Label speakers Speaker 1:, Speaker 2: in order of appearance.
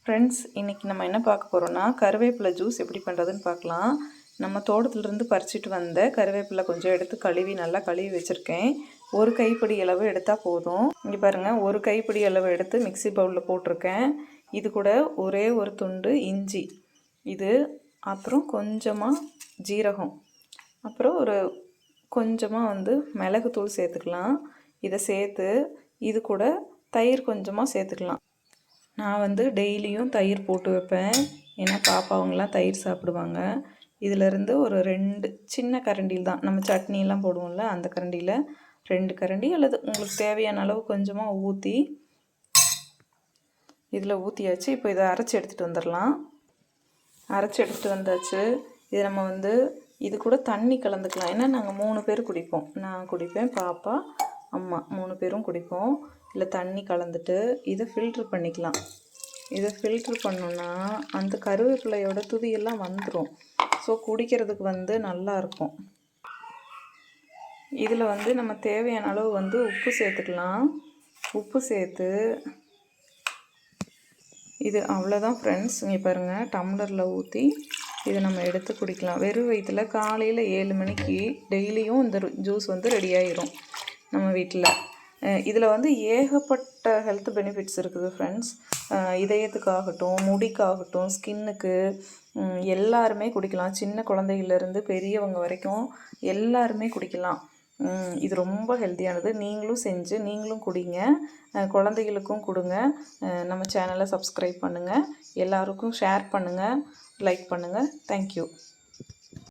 Speaker 1: Friends, இன்றைக்கி நம்ம என்ன பார்க்க போகிறோன்னா கருவேப்பிலை ஜூஸ் எப்படி பண்ணுறதுன்னு பார்க்கலாம். நம்ம தோட்டத்துலேருந்து பறிச்சிட்டு வந்த கருவேப்பிலை கொஞ்சம் எடுத்து கழுவி நல்லா கழுவி வச்சுருக்கேன். ஒரு கைப்பிடி அளவு எடுத்தால் போதும். இங்கே பாருங்கள், ஒரு கைப்பிடி அளவு எடுத்து மிக்ஸி பவுலில் போட்டிருக்கேன். இது கூட ஒரே ஒரு துண்டு இஞ்சி, இது அப்புறம் கொஞ்சமாக ஜீரகம், அப்புறம் ஒரு கொஞ்சமாக மிளகுத்தூள் சேர்த்துக்கலாம். இதை சேர்த்து இது கூட தயிர் கொஞ்சமாக சேர்த்துக்கலாம். நான் டெய்லியும் தயிர் போட்டு வைப்பேன். ஏன்னா பாப்பாவங்களாம் தயிர் சாப்பிடுவாங்க. இதிலேருந்து ஒரு 2 சின்ன கரண்டியில் தான், நம்ம சட்னியெல்லாம் போடுவோம்ல, அந்த கரண்டியில் 2 கரண்டி அல்லது உங்களுக்கு தேவையான அளவு கொஞ்சமாக ஊற்றி இதில் ஊற்றியாச்சு. இப்போ இதை அரைச்சி எடுத்துகிட்டு வந்துடலாம். அரைச்சி எடுத்துகிட்டு வந்தாச்சு. இது நம்ம இது கூட தண்ணி கலந்துக்கலாம். ஏன்னா நாங்கள் 3 பேர் குடிப்போம். நான் குடிப்பேன், பாப்பா, அம்மா 3 பேரும் குடிப்போம். இல்லை தண்ணி கலந்துட்டு இதை ஃபில்ட்ரு பண்ணிக்கலாம். இதை ஃபில்ட்ரு பண்ணோன்னா அந்த கருவேப்பிலையோட துதியெல்லாம் வந்துடும். ஸோ குடிக்கிறதுக்கு நல்லாயிருக்கும். இதில் நம்ம தேவையான அளவு உப்பு சேர்த்துக்கலாம். உப்பு சேர்த்து இது அவ்வளோதான் ஃப்ரெண்ட்ஸ். இங்கே பாருங்கள், டம்ளரில் ஊற்றி இதை நம்ம எடுத்து குடிக்கலாம். வெறும் வயிற்றில் காலையில் 7 மணிக்கு டெய்லியும் இந்த ஜூஸ் ரெடி ஆகிரும் நம்ம வீட்டில். இதில் ஏகப்பட்ட ஹெல்த் பெனிஃபிட்ஸ் இருக்குது ஃப்ரெண்ட்ஸ். இதயத்துக்காகட்டும், முடிக்காகட்டும், ஸ்கின்னுக்கு எல்லாருமே குடிக்கலாம். சின்ன குழந்தையிலேருந்து பெரியவங்க வரைக்கும் எல்லாருமே குடிக்கலாம். இது ரொம்ப ஹெல்த்தியானது. நீங்களும் செஞ்சு நீங்களும் குடிங்க, குழந்தைகளுக்கும் கொடுங்க. நம்ம சேனலை சப்ஸ்கிரைப் பண்ணுங்கள், எல்லாருக்கும் ஷேர் பண்ணுங்கள், லைக் பண்ணுங்கள். தேங்க்யூ.